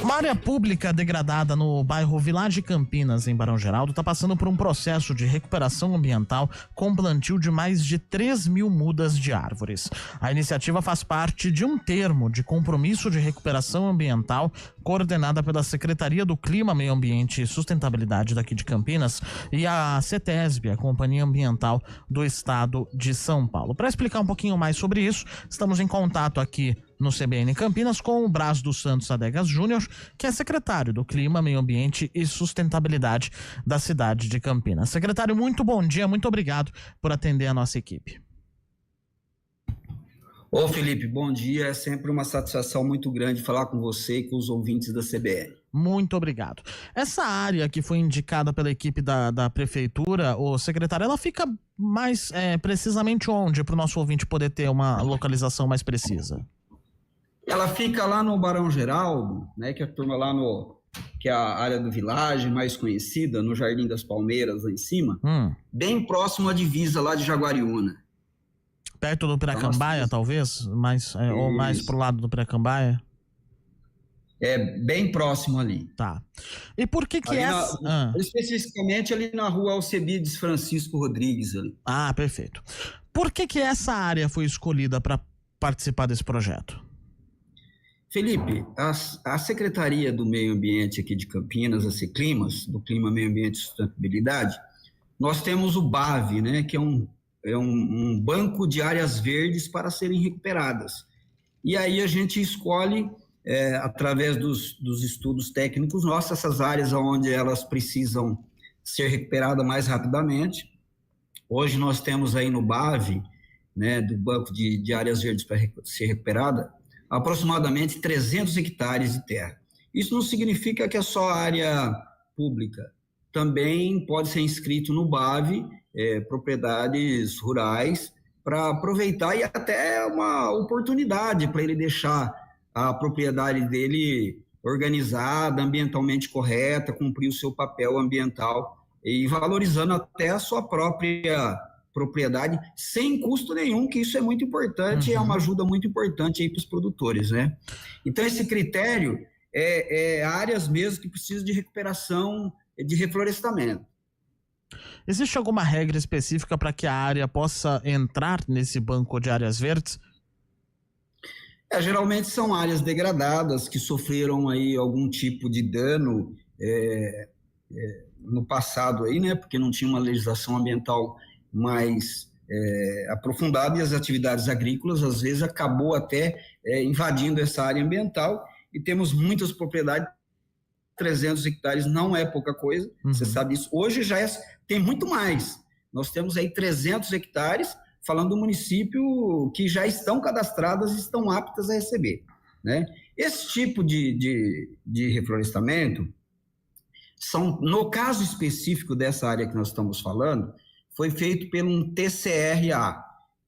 Uma área pública degradada no bairro Village Campinas, em Barão Geraldo, está passando por um processo de recuperação ambiental com plantio de mais de 3.000 mudas de árvores. A iniciativa faz parte de um termo de compromisso de recuperação ambiental coordenada pela Secretaria do Clima, Meio Ambiente e Sustentabilidade daqui de Campinas e a CETESB, a Companhia Ambiental do Estado de São Paulo. Para explicar um pouquinho mais sobre isso, estamos em contato aqui no CBN Campinas com o Braz dos Santos Adegas Júnior, que é secretário do Clima, Meio Ambiente e Sustentabilidade da cidade de Campinas. Secretário, muito bom dia, muito obrigado por atender a nossa equipe. Ô Felipe, bom dia, é sempre uma satisfação muito grande falar com você e com os ouvintes da CBN. Muito obrigado. Essa área que foi indicada pela equipe da prefeitura, o secretário, ela fica mais precisamente onde, para o nosso ouvinte poder ter uma localização mais precisa? Ela fica lá no Barão Geraldo, né, que é a turma lá que é a área do Village mais conhecida, no Jardim das Palmeiras, lá em cima, bem próximo à divisa lá de Jaguariúna. Perto do Piracambaia, talvez? Ou mais pro lado do Piracambaia? É, bem próximo ali. Tá. E por que especificamente ali na rua Alcebiades Francisco Rodrigues ali. Ah, perfeito. Por que essa área foi escolhida para participar desse projeto? Felipe, a Secretaria do Meio Ambiente aqui de Campinas, a Seclimas, do Clima, Meio Ambiente e Sustentabilidade, nós temos o BAV, né, que é um banco de áreas verdes para serem recuperadas. E aí a gente escolhe, através dos estudos técnicos nossos, essas áreas onde elas precisam ser recuperadas mais rapidamente. Hoje nós temos aí no BAV, né, do Banco de Áreas Verdes para ser recuperada, aproximadamente 300 hectares de terra. Isso não significa que é só área pública. Também pode ser inscrito no BAV propriedades rurais para aproveitar e até uma oportunidade para ele deixar a propriedade dele organizada, ambientalmente correta, cumprir o seu papel ambiental e valorizando até a sua própria propriedade sem custo nenhum, que isso é muito importante e é uma ajuda muito importante aí para os produtores, né? Então esse critério é áreas mesmo que precisam de recuperação, de reflorestamento. Existe alguma regra específica para que a área possa entrar nesse banco de áreas verdes? Geralmente são áreas degradadas que sofreram aí algum tipo de dano no passado aí, né? Porque não tinha uma legislação ambiental mais aprofundada e as atividades agrícolas às vezes acabou até invadindo essa área ambiental e temos muitas propriedades. 300 hectares não é pouca coisa, você sabe isso. Hoje já tem muito mais. Nós temos aí 300 hectares, falando do município que já estão cadastradas e estão aptas a receber, né? Esse tipo de reflorestamento, no caso específico dessa área que nós estamos falando, foi feito por um TCRA,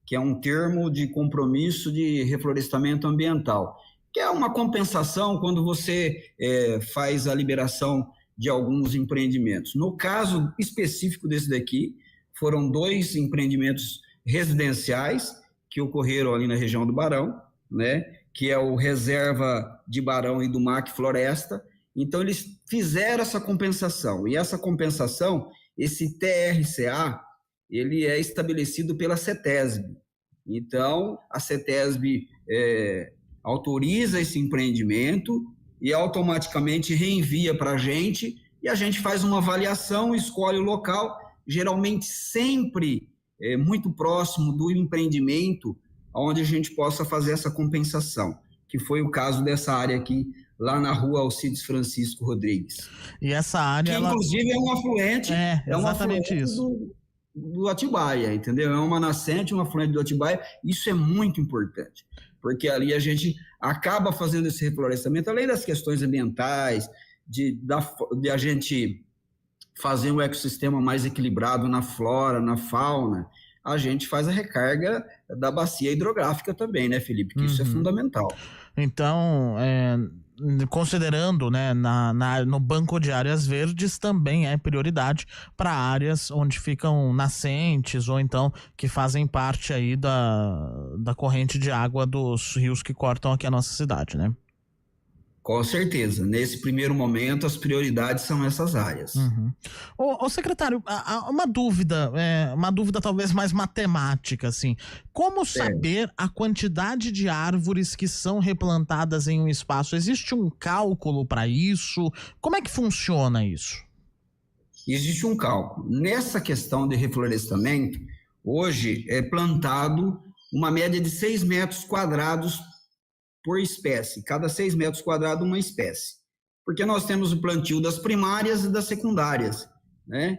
que é um termo de compromisso de reflorestamento ambiental, que é uma compensação quando você faz a liberação de alguns empreendimentos. No caso específico desse daqui, foram 2 empreendimentos residenciais que ocorreram ali na região do Barão, né, que é o Reserva de Barão e do MAC Floresta. Então, eles fizeram essa compensação. E essa compensação, esse TRCA, ele é estabelecido pela CETESB. Então, a CETESB autoriza esse empreendimento e automaticamente reenvia para a gente e a gente faz uma avaliação, escolhe o local, geralmente sempre muito próximo do empreendimento, onde a gente possa fazer essa compensação, que foi o caso dessa área aqui, lá na rua Alcides Francisco Rodrigues. E essa área, que inclusive é um afluente, exatamente isso. Do Atibaia, entendeu? É uma nascente, um afluente do Atibaia, isso é muito importante, porque ali a gente acaba fazendo esse reflorestamento, além das questões ambientais, de a gente fazer um ecossistema mais equilibrado na flora, na fauna, a gente faz a recarga da bacia hidrográfica também, né, Felipe? Que isso é fundamental. Então, considerando, né, no banco de áreas verdes também é prioridade para áreas onde ficam nascentes ou então que fazem parte aí da corrente de água dos rios que cortam aqui a nossa cidade, né? Com certeza. Nesse primeiro momento, as prioridades são essas áreas. Uhum. Ô, secretário, uma dúvida talvez mais matemática, assim. Como saber a quantidade de árvores que são replantadas em um espaço? Existe um cálculo para isso? Como é que funciona isso? Existe um cálculo. Nessa questão de reflorestamento, hoje é plantado uma média de 6 metros quadrados por espécie, cada 6 metros quadrados uma espécie, porque nós temos o plantio das primárias e das secundárias, né?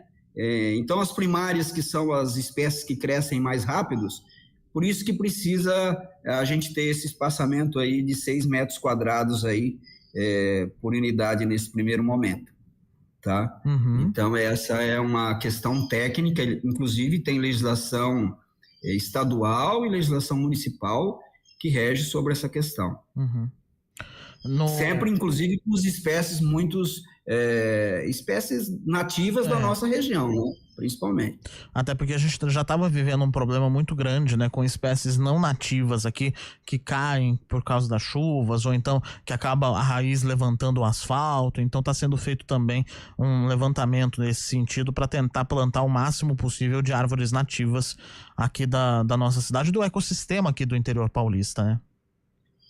Então as primárias, que são as espécies que crescem mais rápidos, por isso que precisa a gente ter esse espaçamento aí de 6 metros quadrados aí, por unidade nesse primeiro momento, tá? Uhum. Então essa é uma questão técnica, inclusive tem legislação estadual e legislação municipal que rege sobre essa questão. Uhum. Sempre, inclusive, com as espécies espécies nativas da nossa região, né? Principalmente. Até porque a gente já estava vivendo um problema muito grande, né, com espécies não nativas aqui que caem por causa das chuvas, ou então que acaba a raiz levantando o asfalto. Então está sendo feito também um levantamento nesse sentido para tentar plantar o máximo possível de árvores nativas aqui da nossa cidade, do ecossistema aqui do interior paulista, né?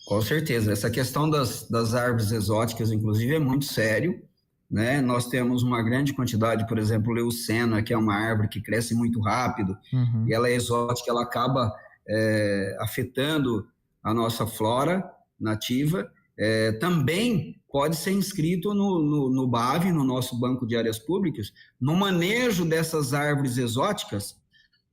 Com certeza. Essa questão das árvores exóticas, inclusive, é muito sério, né? Nós temos uma grande quantidade, por exemplo, leucena, que é uma árvore que cresce muito rápido, e ela é exótica, ela acaba afetando a nossa flora nativa. Também pode ser inscrito no BAV, no nosso Banco de Áreas Públicas, no manejo dessas árvores exóticas,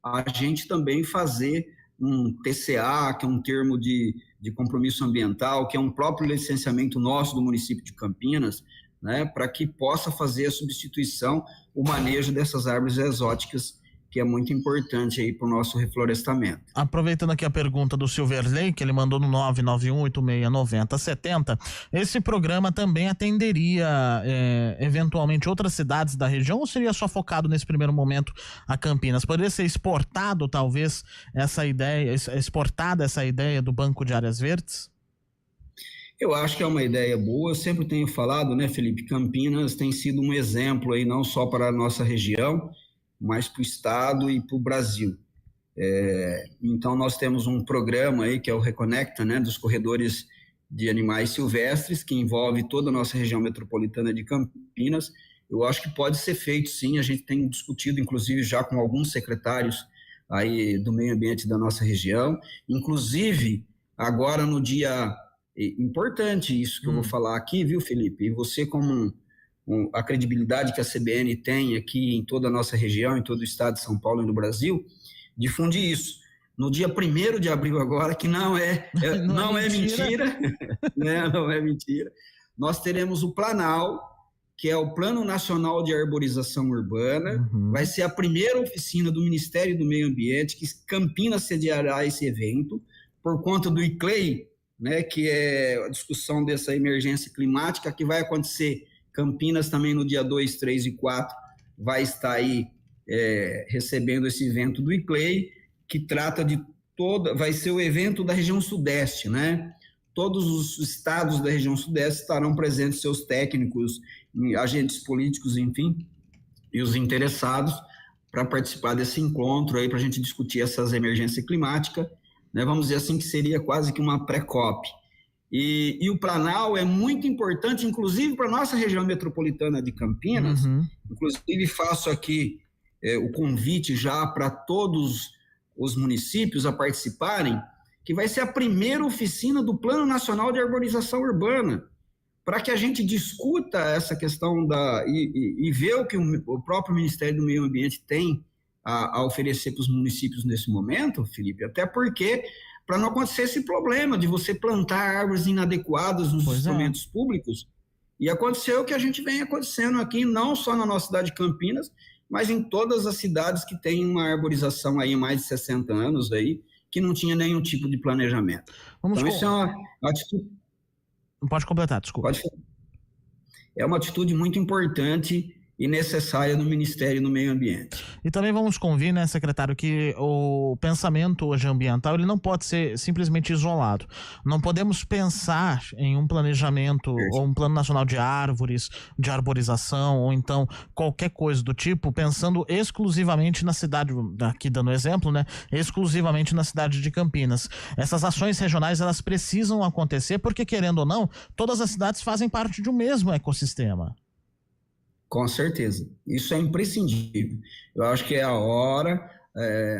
a gente também fazer um TCA, que é um termo de compromisso ambiental, que é um próprio licenciamento nosso do município de Campinas, né, para que possa fazer a substituição, o manejo dessas árvores exóticas, que é muito importante aí para o nosso reflorestamento. Aproveitando aqui a pergunta do Silverley, que ele mandou no 991869070, esse programa também atenderia eventualmente outras cidades da região, ou seria só focado nesse primeiro momento a Campinas? Poderia ser exportado, talvez, exportada essa ideia do Banco de Áreas Verdes? Eu acho que é uma ideia boa. Eu sempre tenho falado, né, Felipe, Campinas tem sido um exemplo aí, não só para a nossa região, mas para o estado e para o Brasil. Então nós temos um programa aí que é o Reconecta, né, dos corredores de animais silvestres, que envolve toda a nossa região metropolitana de Campinas. Eu acho que pode ser feito, sim. A gente tem discutido, inclusive, já com alguns secretários aí do meio ambiente da nossa região, inclusive agora no dia importante isso que eu vou falar aqui, viu, Felipe? E você, como a credibilidade que a CBN tem aqui em toda a nossa região, em todo o estado de São Paulo e no Brasil, difunde isso. No dia 1º de abril agora, que não é mentira, né? Não é mentira, nós teremos o Planal, que é o Plano Nacional de Arborização Urbana. Vai ser a primeira oficina do Ministério do Meio Ambiente, que Campinas sediará esse evento, por conta do ICLEI, né, que é a discussão dessa emergência climática, que vai acontecer. Campinas também no dia 2, 3 e 4 vai estar aí recebendo esse evento do ICLEI, que trata de vai ser o evento da região sudeste, né? Todos os estados da região sudeste estarão presentes, seus técnicos, agentes políticos, enfim, e os interessados para participar desse encontro aí, para a gente discutir essas emergências climáticas, né? Vamos dizer assim que seria quase que uma pré-COP. E o Planal é muito importante, inclusive para a nossa região metropolitana de Campinas. Inclusive faço aqui o convite já para todos os municípios a participarem, que vai ser a primeira oficina do Plano Nacional de Arborização Urbana, para que a gente discuta essa questão e ver o que o próprio Ministério do Meio Ambiente tem a oferecer para os municípios nesse momento, Felipe, até porque para não acontecer esse problema de você plantar árvores inadequadas nos instrumentos públicos, e aconteceu o que a gente vem acontecendo aqui, não só na nossa cidade de Campinas, mas em todas as cidades que têm uma arborização aí há mais de 60 anos aí, que não tinha nenhum tipo de planejamento. Então isso é uma atitude... Pode completar, desculpa. É uma atitude muito importante e necessária no Ministério do Meio Ambiente. E também vamos convir, né, secretário, que o pensamento hoje ambiental ele não pode ser simplesmente isolado. Não podemos pensar em um planejamento ou um plano nacional de árvores, de arborização, ou então qualquer coisa do tipo, pensando exclusivamente na cidade, aqui dando exemplo, né, exclusivamente na cidade de Campinas. Essas ações regionais, elas precisam acontecer porque, querendo ou não, todas as cidades fazem parte de um mesmo ecossistema. Com certeza, isso é imprescindível. Eu acho que é a hora,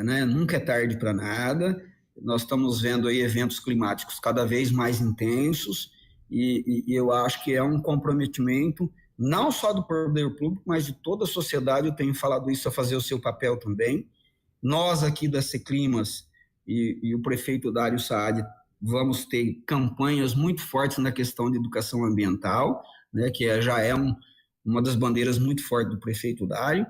né? Nunca é tarde para nada. Nós estamos vendo aí eventos climáticos cada vez mais intensos e eu acho que é um comprometimento não só do poder público, mas de toda a sociedade. Eu tenho falado isso, a fazer o seu papel também. Nós aqui da Seclimas e o prefeito Dário Saad vamos ter campanhas muito fortes na questão de educação ambiental, né? Que já é uma das bandeiras muito fortes do prefeito Dário.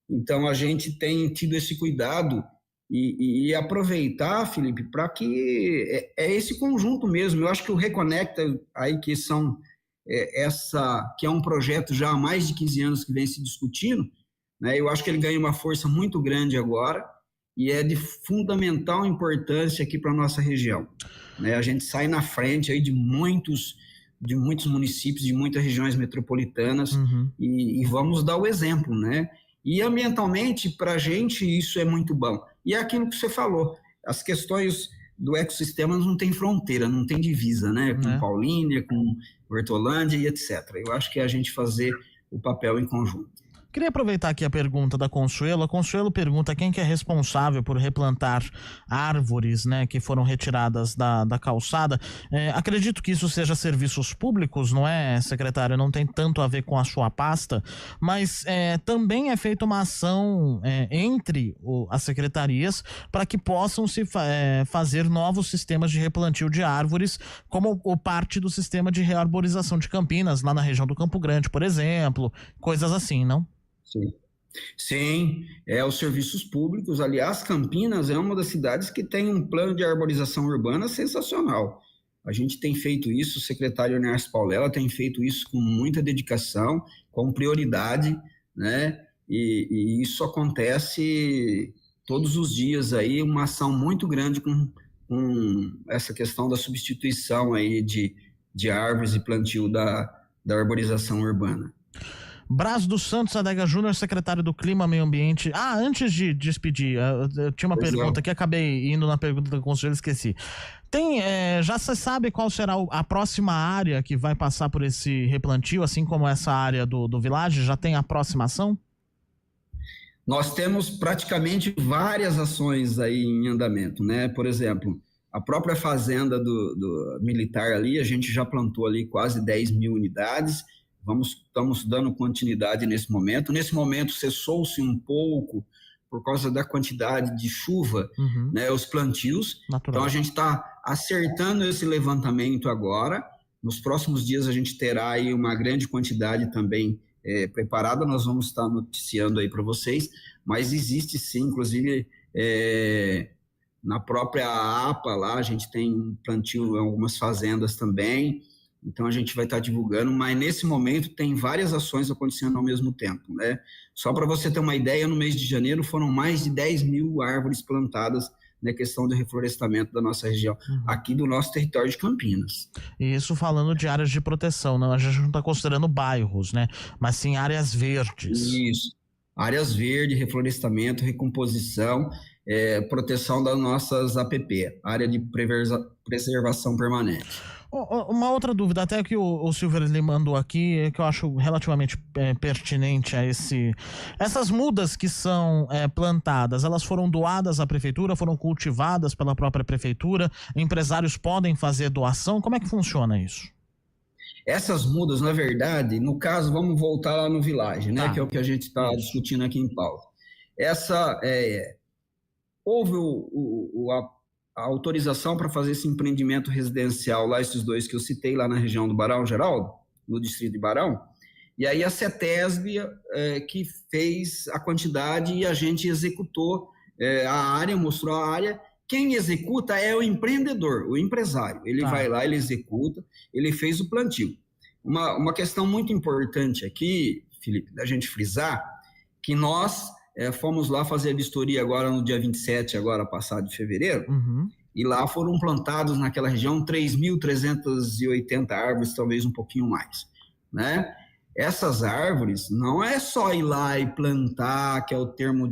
Então, a gente tem tido esse cuidado e aproveitar, Felipe, para que é esse conjunto mesmo. Eu acho que o Reconecta, aí que que é um projeto já há mais de 15 anos que vem se discutindo, né? Eu acho que ele ganha uma força muito grande agora e é de fundamental importância aqui para a nossa região, né? A gente sai na frente aí de muitos municípios, de muitas regiões metropolitanas, e vamos dar o exemplo, né? E ambientalmente, para a gente, isso é muito bom. E é aquilo que você falou, as questões do ecossistema não tem fronteira, não tem divisa, né? Com Paulínia, com Hortolândia e etc. Eu acho que é a gente fazer o papel em conjunto. Queria aproveitar aqui a pergunta da Consuelo. A Consuelo pergunta quem que é responsável por replantar árvores, né, que foram retiradas da calçada. Acredito que isso seja serviços públicos, não é, secretário? Não tem tanto a ver com a sua pasta, mas também é feita uma ação entre as secretarias para que possam se fazer novos sistemas de replantio de árvores, como parte do sistema de rearborização de Campinas, lá na região do Campo Grande, por exemplo, coisas assim, não? Sim, os serviços públicos. Aliás, Campinas é uma das cidades que tem um plano de arborização urbana sensacional. A gente tem feito isso, o secretário Ernesto Paulela tem feito isso com muita dedicação, com prioridade, né? E isso acontece todos os dias aí, uma ação muito grande com essa questão da substituição aí de árvores e plantio da arborização urbana. Braz dos Santos Adega Júnior, secretário do Clima, Meio Ambiente. Antes de despedir, eu tinha uma pergunta aqui, acabei indo na pergunta do conselho, esqueci. Já se sabe qual será a próxima área que vai passar por esse replantio, assim como essa área do Village? Já tem aproximação? Nós temos praticamente várias ações aí em andamento, né? Por exemplo, a própria fazenda do militar ali, a gente já plantou ali quase 10 mil unidades. Estamos dando continuidade nesse momento. Nesse momento cessou-se um pouco por causa da quantidade de chuva, né, os plantios. Natural. Então a gente está acertando esse levantamento agora. Nos próximos dias a gente terá aí uma grande quantidade também preparada. Nós vamos estar noticiando aí para vocês, mas existe sim, inclusive na própria APA lá a gente tem plantio em algumas fazendas também. Então, a gente vai estar divulgando, mas nesse momento tem várias ações acontecendo ao mesmo tempo, né? Só para você ter uma ideia, no mês de janeiro foram mais de 10 mil árvores plantadas na questão do reflorestamento da nossa região, aqui do nosso território de Campinas. E isso falando de áreas de proteção, não? A gente não está considerando bairros, né? Mas sim áreas verdes. Isso, áreas verdes, reflorestamento, recomposição, proteção das nossas APP, área de preservação permanente. Uma outra dúvida, até que o Silver lhe mandou aqui, que eu acho relativamente pertinente a essas mudas que são plantadas, elas foram doadas à prefeitura, foram cultivadas pela própria prefeitura, empresários podem fazer doação, como é que funciona isso? Essas mudas, na verdade, no caso, vamos voltar lá no Village, né, que é o que a gente está discutindo aqui em pauta. Houve a autorização para fazer esse empreendimento residencial lá, esses dois que eu citei lá na região do Barão Geraldo, no distrito de Barão, e aí a CETESB que fez a quantidade e a gente executou a área, mostrou a área. Quem executa é o empreendedor, o empresário. Ele vai lá, ele executa, ele fez o plantio. Uma questão muito importante aqui, Felipe, da gente frisar que nós fomos lá fazer a vistoria agora no dia 27, agora passado de fevereiro, e lá foram plantados naquela região 3.380 árvores, talvez um pouquinho mais, né? Essas árvores não é só ir lá e plantar, que é o termo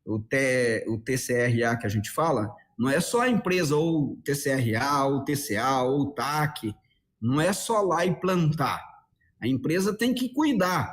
o TCRA que a gente fala, não é só a empresa ou o TCRA, ou o TCA, ou o TAC, não é só lá e plantar. A empresa tem que cuidar.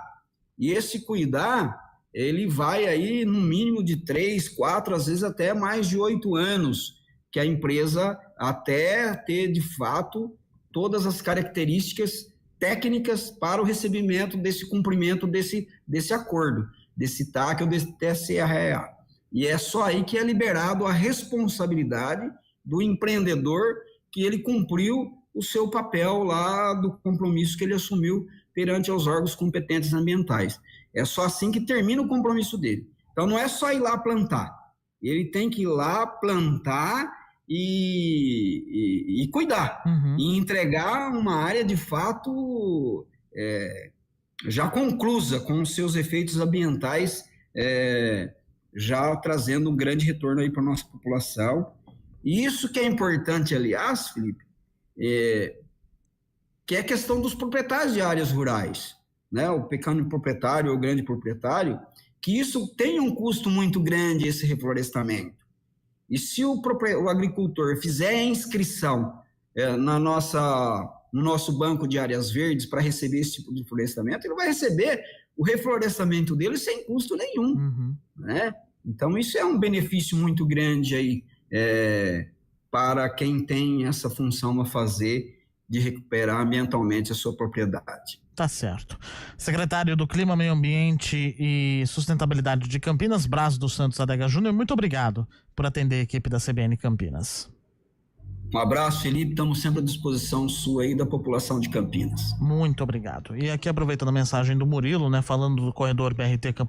E esse cuidar, ele vai aí no mínimo de 3, 4, às vezes até mais de 8 anos, que a empresa até ter, de fato, todas as características técnicas para o recebimento desse cumprimento desse acordo, desse TAC ou desse TCRA. E é só aí que é liberado a responsabilidade do empreendedor que ele cumpriu o seu papel lá do compromisso que ele assumiu perante aos órgãos competentes ambientais. É só assim que termina o compromisso dele. Então, não é só ir lá plantar. Ele tem que ir lá plantar e cuidar. E entregar uma área, de fato, já conclusa com os seus efeitos ambientais, já trazendo um grande retorno aí para a nossa população. E isso que é importante, aliás, Felipe, que é a questão dos proprietários de áreas rurais, né? O pequeno proprietário ou o grande proprietário, que isso tem um custo muito grande, esse reflorestamento. E se o agricultor fizer a inscrição no nosso banco de áreas verdes para receber esse tipo de florestamento, ele vai receber o reflorestamento dele sem custo nenhum, né? Então, isso é um benefício muito grande aí, para quem tem essa função a fazer de recuperar ambientalmente a sua propriedade. Tá certo. Secretário do Clima, Meio Ambiente e Sustentabilidade de Campinas, Braz dos Santos Adega Júnior, muito obrigado por atender a equipe da CBN Campinas. Um abraço, Felipe. Estamos sempre à disposição sua e da população de Campinas. Muito obrigado. E aqui, aproveitando a mensagem do Murilo, né, falando do corredor BRT Campo